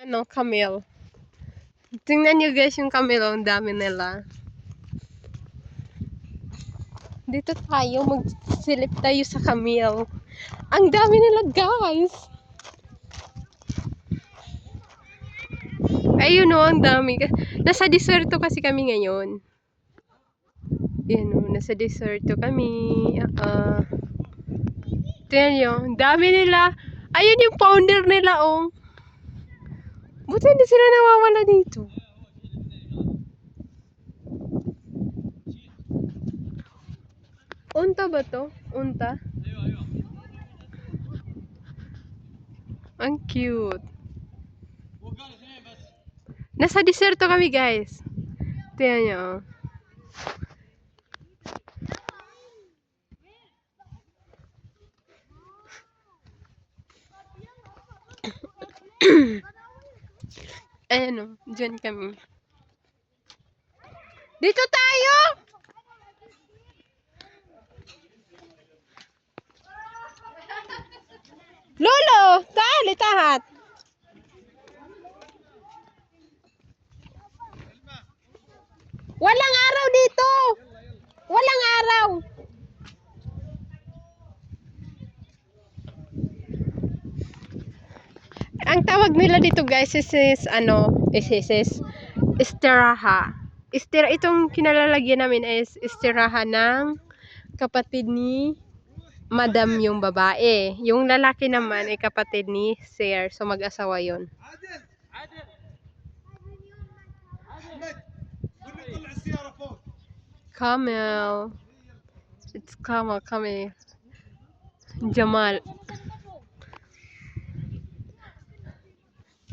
Ano, camel. Tingnan nyo guys yung camel, ang dami nila. Dito tayo, magsilip tayo sa camel. Ang dami nila guys. Ayun o, ang dami. Nasa deserto kasi kami ngayon. Ayun o, nasa deserto kami. Tingnan nyo, ang dami nila. Ayun yung founder nila oh. Buti hindi sila nawawala dito. Unta ba to? Unta? Ang cute. Nasa deserto kami guys. Tingnan nyo oh. Ayan o, dyan kami. Dito tayo! Lolo! Tali, tahat! Walang araw dito! Walang araw! Ang tawag nila dito guys is istiraha. Itong kinalalagyan namin is istiraha ng kapatid ni Madam yung babae. Yung lalaki naman ay kapatid ni Sir. So mag-asawa yun. Camel. It's camel. Jamal.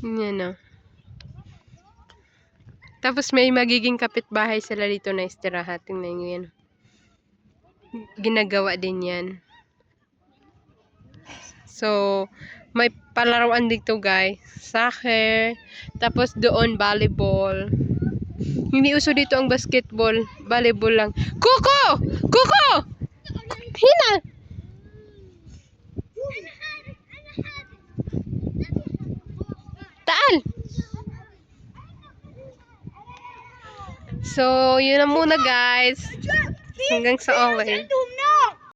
Yan o. Tapos may magiging kapitbahay sila dito na istiraha. Tingnan nyo yan. Ginagawa din yan. So, may palaruan dito guys. Soccer. Tapos doon volleyball. Hindi uso dito ang basketball. Volleyball lang. Kuko! Kuko! Hina! Taal! So, yun na muna guys. Hanggang sa okay.